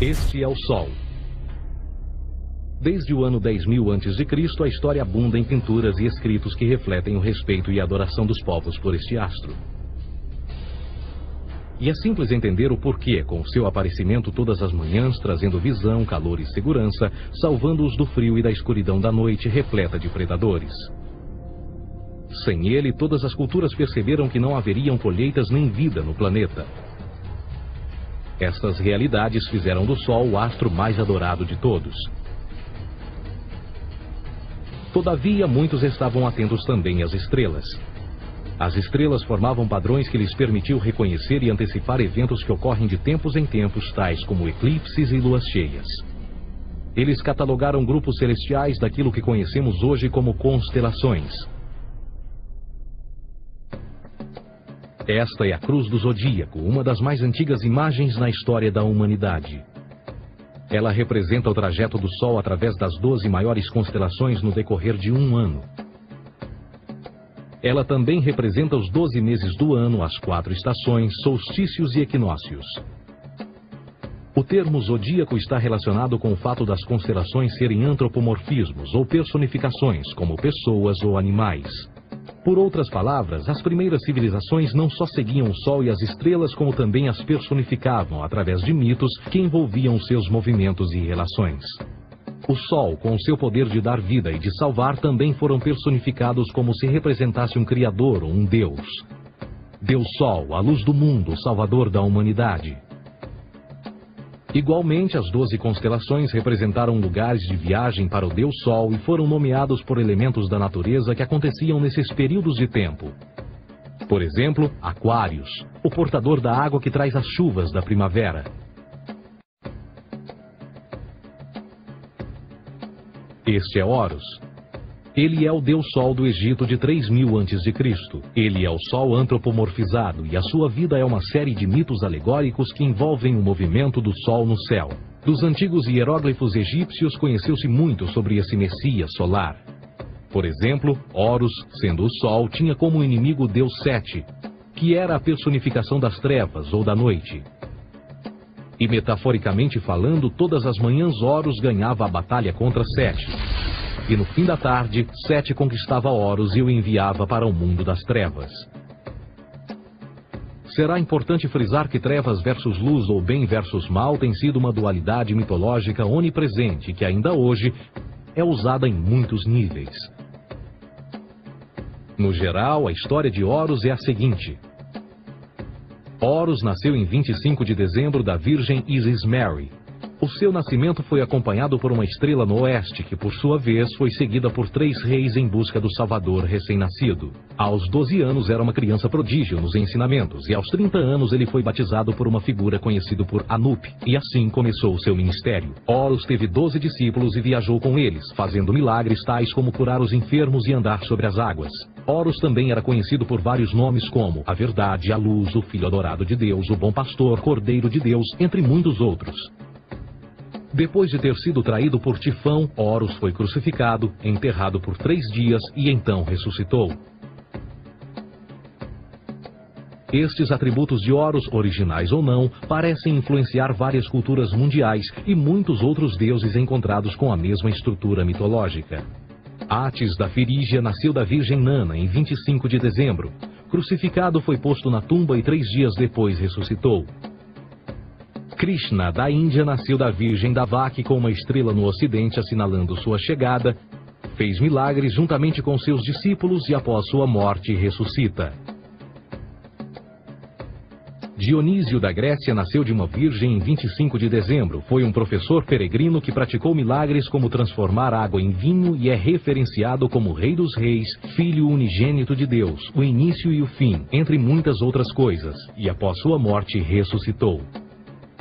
Este é o Sol. Desde o ano 10.000 a.C., a história abunda em pinturas e escritos que refletem o respeito e a adoração dos povos por este astro. E é simples entender o porquê, com o seu aparecimento todas as manhãs, trazendo visão, calor e segurança, salvando-os do frio e da escuridão da noite repleta de predadores. Sem ele, todas as culturas perceberam que não haveriam colheitas nem vida no planeta. Estas realidades fizeram do Sol o astro mais adorado de todos. Todavia, muitos estavam atentos também às estrelas. As estrelas formavam padrões que lhes permitiam reconhecer e antecipar eventos que ocorrem de tempos em tempos, tais como eclipses e luas cheias. Eles catalogaram grupos celestiais daquilo que conhecemos hoje como constelações. Esta é a Cruz do Zodíaco, uma das mais antigas imagens na história da humanidade. Ela representa o trajeto do Sol através das 12 maiores constelações no decorrer de um ano. Ela também representa os 12 meses do ano, as 4 estações, solstícios e equinócios. O termo zodíaco está relacionado com o fato das constelações serem antropomorfismos ou personificações, como pessoas ou animais. Por outras palavras, as primeiras civilizações não só seguiam o Sol e as estrelas, como também as personificavam através de mitos que envolviam seus movimentos e relações. O Sol, com o seu poder de dar vida e de salvar, também foram personificados como se representasse um criador ou um Deus. Deus Sol, a luz do mundo, o salvador da humanidade. Igualmente, as 12 constelações representaram lugares de viagem para o Deus Sol e foram nomeados por elementos da natureza que aconteciam nesses períodos de tempo. Por exemplo, Aquários, o portador da água que traz as chuvas da primavera. Este é Horus. Ele é o Deus Sol do Egito de 3.000 a.C. Ele é o Sol antropomorfizado e a sua vida é uma série de mitos alegóricos que envolvem o movimento do Sol no céu. Dos antigos hieróglifos egípcios conheceu-se muito sobre esse Messias solar. Por exemplo, Horus, sendo o Sol, tinha como inimigo o Deus Sete, que era a personificação das trevas ou da noite. E metaforicamente falando, todas as manhãs Horus ganhava a batalha contra Sete. E no fim da tarde, Sete conquistava Horus e o enviava para o mundo das trevas. Será importante frisar que trevas versus luz ou bem versus mal tem sido uma dualidade mitológica onipresente que ainda hoje é usada em muitos níveis. No geral, a história de Horus é a seguinte. Horus nasceu em 25 de dezembro da Virgem Isis Mary. O seu nascimento foi acompanhado por uma estrela no oeste, que por sua vez foi seguida por 3 reis em busca do Salvador recém-nascido. Aos 12 anos era uma criança prodígio nos ensinamentos, e aos 30 anos ele foi batizado por uma figura conhecida por Anup, e assim começou o seu ministério. Horus teve 12 discípulos e viajou com eles, fazendo milagres tais como curar os enfermos e andar sobre as águas. Horus também era conhecido por vários nomes como a Verdade, a Luz, o Filho Adorado de Deus, o Bom Pastor, Cordeiro de Deus, entre muitos outros. Depois de ter sido traído por Tifão, Horus foi crucificado, enterrado por 3 dias e então ressuscitou. Estes atributos de Horus, originais ou não, parecem influenciar várias culturas mundiais e muitos outros deuses encontrados com a mesma estrutura mitológica. Atis da Firígia nasceu da Virgem Nana em 25 de dezembro. Crucificado, foi posto na tumba e 3 dias depois ressuscitou. Krishna, da Índia, nasceu da Virgem Davaki com uma estrela no ocidente assinalando sua chegada, fez milagres juntamente com seus discípulos e após sua morte ressuscita. Dionísio da Grécia nasceu de uma virgem em 25 de dezembro. Foi um professor peregrino que praticou milagres como transformar água em vinho e é referenciado como Rei dos Reis, Filho unigênito de Deus, o início e o fim, entre muitas outras coisas, e após sua morte ressuscitou.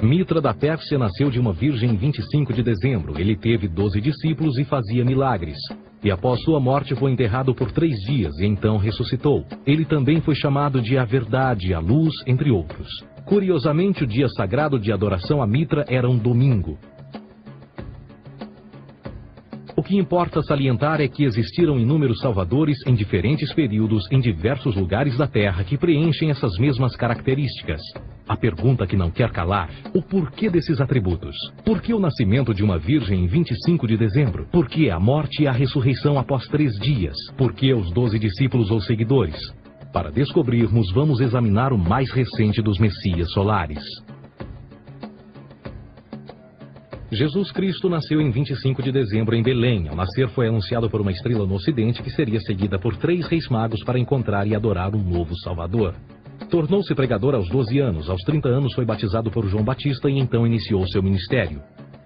Mitra da Pérsia nasceu de uma virgem em 25 de dezembro. Ele teve 12 discípulos e fazia milagres. E após sua morte foi enterrado por 3 dias e então ressuscitou. Ele também foi chamado de a Verdade, a Luz, entre outros. Curiosamente, o dia sagrado de adoração a Mitra era um domingo. O que importa salientar é que existiram inúmeros salvadores em diferentes períodos em diversos lugares da Terra que preenchem essas mesmas características. A pergunta que não quer calar: o porquê desses atributos? Por que o nascimento de uma virgem em 25 de dezembro? Por que a morte e a ressurreição após 3 dias? Por que os 12 discípulos ou seguidores? Para descobrirmos, vamos examinar o mais recente dos Messias solares. Jesus Cristo nasceu em 25 de dezembro em Belém. Ao nascer foi anunciado por uma estrela no ocidente que seria seguida por 3 reis magos para encontrar e adorar um novo Salvador. Tornou-se pregador aos 12 anos. Aos 30 anos foi batizado por João Batista e então iniciou seu ministério.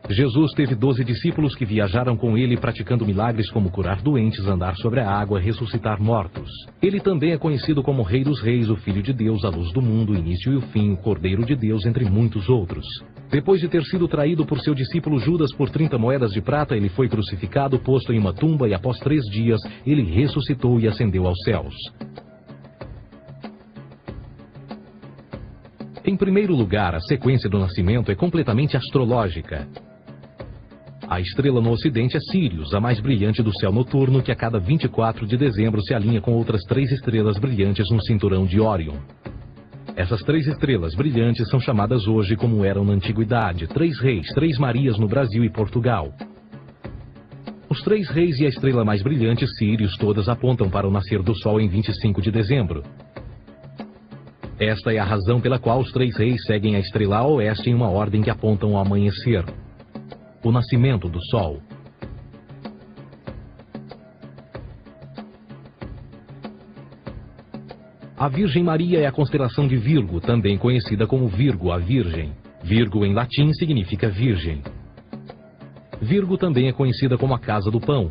Jesus teve 12 discípulos que viajaram com ele praticando milagres como curar doentes, andar sobre a água, ressuscitar mortos. Ele também é conhecido como Rei dos Reis, o Filho de Deus, a luz do mundo, o início e o fim, o Cordeiro de Deus, entre muitos outros. Depois de ter sido traído por seu discípulo Judas por 30 moedas de prata, ele foi crucificado, posto em uma tumba e após 3 dias ele ressuscitou e ascendeu aos céus. Em primeiro lugar, a sequência do nascimento é completamente astrológica. A estrela no ocidente é Sírius, a mais brilhante do céu noturno, que a cada 24 de dezembro se alinha com outras 3 estrelas brilhantes no cinturão de Órion. Essas 3 estrelas brilhantes são chamadas hoje como eram na antiguidade: 3 reis, 3 Marias no Brasil e Portugal. Os 3 reis e a estrela mais brilhante, Sírius, todas apontam para o nascer do Sol em 25 de dezembro. Esta é a razão pela qual os 3 reis seguem a estrela a oeste em uma ordem que apontam ao amanhecer, o nascimento do Sol. A Virgem Maria é a constelação de Virgo, também conhecida como Virgo, a Virgem. Virgo em latim significa virgem. Virgo também é conhecida como a casa do pão.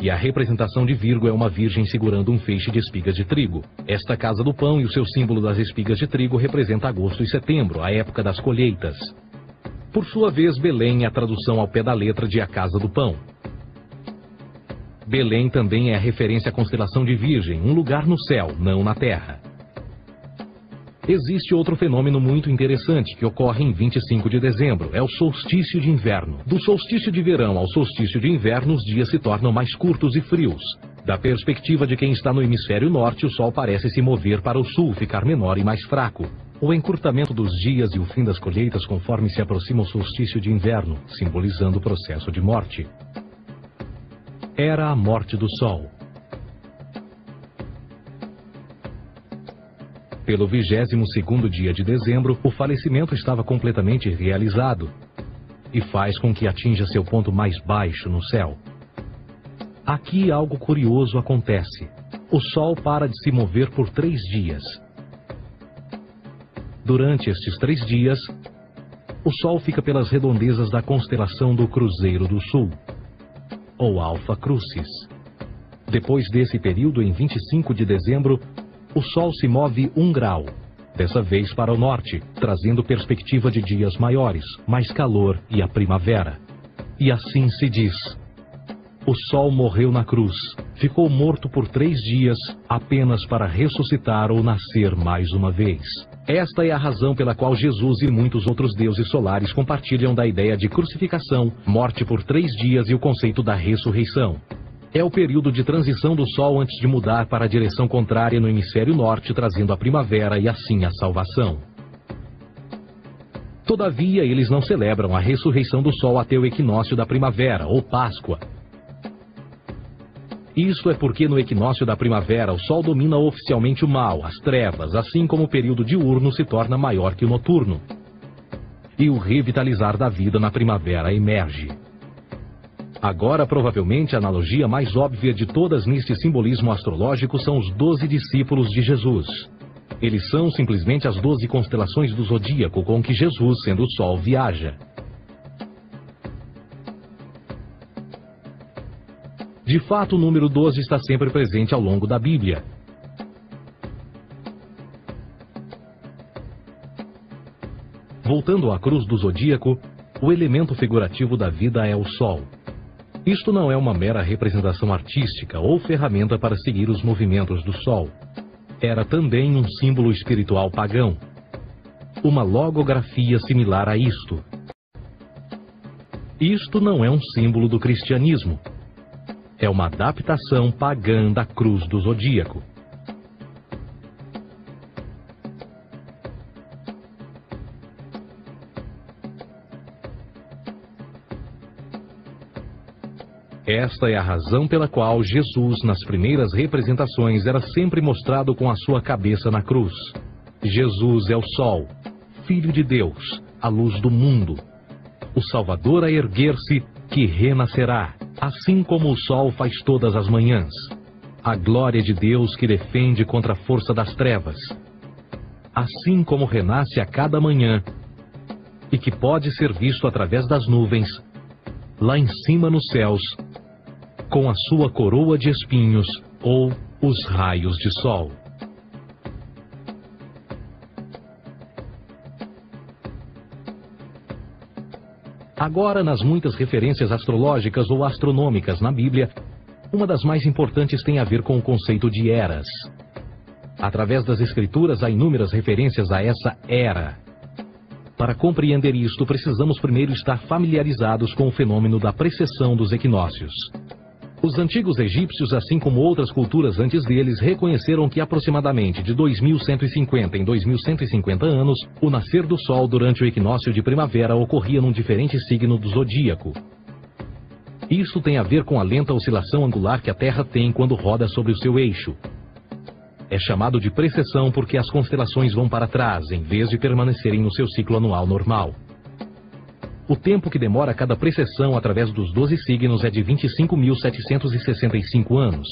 E a representação de Virgo é uma virgem segurando um feixe de espigas de trigo. Esta casa do pão e o seu símbolo das espigas de trigo representa agosto e setembro, a época das colheitas. Por sua vez, Belém é a tradução ao pé da letra de a casa do pão. Belém também é a referência à constelação de Virgem, um lugar no céu, não na terra. Existe outro fenômeno muito interessante que ocorre em 25 de dezembro, é o solstício de inverno. Do solstício de verão ao solstício de inverno, os dias se tornam mais curtos e frios. Da perspectiva de quem está no hemisfério norte, o Sol parece se mover para o sul, ficar menor e mais fraco. O encurtamento dos dias e o fim das colheitas conforme se aproxima o solstício de inverno, simbolizando o processo de morte. Era a morte do Sol. Pelo 22º dia de dezembro, o falecimento estava completamente realizado e faz com que atinja seu ponto mais baixo no céu. Aqui algo curioso acontece. O Sol para de se mover por 3 dias. Durante estes 3 dias, o Sol fica pelas redondezas da constelação do Cruzeiro do Sul, ou Alfa Crucis. Depois desse período, em 25 de dezembro, o Sol se move 1 grau, dessa vez para o norte, trazendo perspectiva de dias maiores, mais calor e a primavera. E assim se diz: o Sol morreu na cruz, ficou morto por 3 dias, apenas para ressuscitar ou nascer mais uma vez. Esta é a razão pela qual Jesus e muitos outros deuses solares compartilham da ideia de crucificação, morte por 3 dias e o conceito da ressurreição. É o período de transição do Sol antes de mudar para a direção contrária no hemisfério norte, trazendo a primavera e assim a salvação. Todavia, eles não celebram a ressurreição do Sol até o equinócio da primavera, ou Páscoa. Isso é porque no equinócio da primavera o Sol domina oficialmente o mal, as trevas, assim como o período diurno se torna maior que o noturno. E o revitalizar da vida na primavera emerge. Agora, provavelmente, a analogia mais óbvia de todas neste simbolismo astrológico são os 12 discípulos de Jesus. Eles são simplesmente as 12 constelações do zodíaco com que Jesus, sendo o Sol, viaja. De fato, o número 12 está sempre presente ao longo da Bíblia. Voltando à cruz do zodíaco, o elemento figurativo da vida é o Sol. Isto não é uma mera representação artística ou ferramenta para seguir os movimentos do Sol. Era também um símbolo espiritual pagão. Uma logografia similar a isto. Isto não é um símbolo do cristianismo. É uma adaptação pagã da cruz do zodíaco. Esta é a razão pela qual Jesus, nas primeiras representações, era sempre mostrado com a sua cabeça na cruz. Jesus é o Sol, Filho de Deus, a luz do mundo. O Salvador a erguer-se, que renascerá, assim como o Sol faz todas as manhãs. A glória de Deus que defende contra a força das trevas. Assim como renasce a cada manhã, e que pode ser visto através das nuvens, lá em cima nos céus, com a sua coroa de espinhos ou os raios de sol. Agora, nas muitas referências astrológicas ou astronômicas na Bíblia, uma das mais importantes tem a ver com o conceito de eras. Através das Escrituras há inúmeras referências a essa era. Para compreender isto, precisamos primeiro estar familiarizados com o fenômeno da precessão dos equinócios. Os antigos egípcios, assim como outras culturas antes deles, reconheceram que aproximadamente de 2150 em 2150 anos, o nascer do Sol durante o equinócio de primavera ocorria num diferente signo do zodíaco. Isso tem a ver com a lenta oscilação angular que a Terra tem quando roda sobre o seu eixo. É chamado de precessão porque as constelações vão para trás, em vez de permanecerem no seu ciclo anual normal. O tempo que demora cada precessão através dos 12 signos é de 25.765 anos.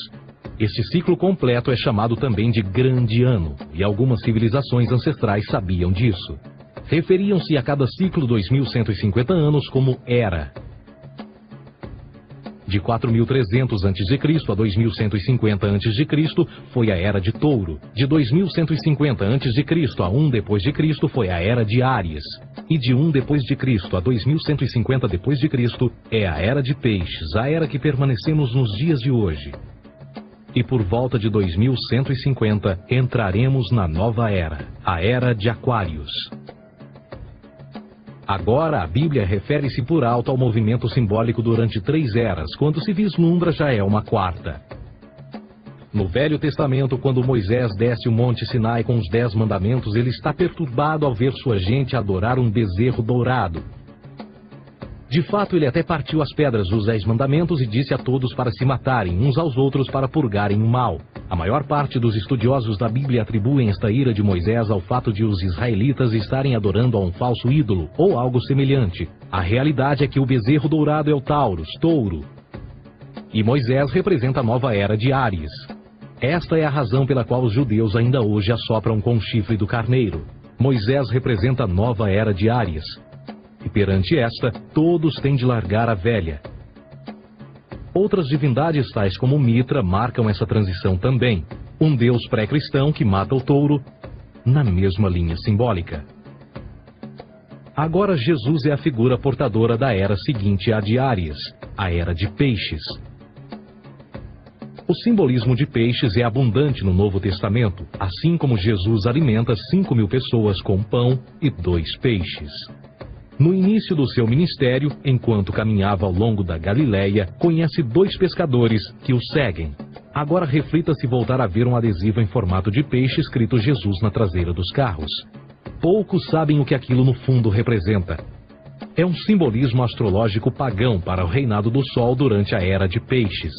Este ciclo completo é chamado também de Grande Ano, e algumas civilizações ancestrais sabiam disso. Referiam-se a cada ciclo 2150 anos como Era. De 4.300 a.C. a 2150 a.C. foi a Era de Touro. De 2150 a.C. a 1 d.C. foi a Era de Áries. E de 1 d.C. a 2150 d.C. é a Era de Peixes, a era que permanecemos nos dias de hoje. E por volta de 2150 entraremos na nova era, a Era de Aquários. Agora, a Bíblia refere-se por alto ao movimento simbólico durante 3 eras, quando se vislumbra já é uma quarta. No Velho Testamento, quando Moisés desce o Monte Sinai com os 10 mandamentos, ele está perturbado ao ver sua gente adorar um bezerro dourado. De fato, ele até partiu as pedras dos 10 mandamentos e disse a todos para se matarem uns aos outros para purgarem o mal. A maior parte dos estudiosos da Bíblia atribuem esta ira de Moisés ao fato de os israelitas estarem adorando a um falso ídolo, ou algo semelhante. A realidade é que o bezerro dourado é o Taurus, touro. E Moisés representa a nova era de Áries. Esta é a razão pela qual os judeus ainda hoje assopram com o chifre do carneiro. Moisés representa a nova era de Áries. E perante esta, todos têm de largar a velha. Outras divindades, tais como Mitra, marcam essa transição também. Um deus pré-cristão que mata o touro, na mesma linha simbólica. Agora Jesus é a figura portadora da era seguinte à de Áries, a Era de Peixes. O simbolismo de peixes é abundante no Novo Testamento, assim como Jesus alimenta 5.000 pessoas com pão e 2 peixes. No início do seu ministério, enquanto caminhava ao longo da Galileia, conhece 2 pescadores que o seguem. Agora reflita se voltar a ver um adesivo em formato de peixe escrito Jesus na traseira dos carros. Poucos sabem o que aquilo no fundo representa. É um simbolismo astrológico pagão para o reinado do Sol durante a Era de Peixes.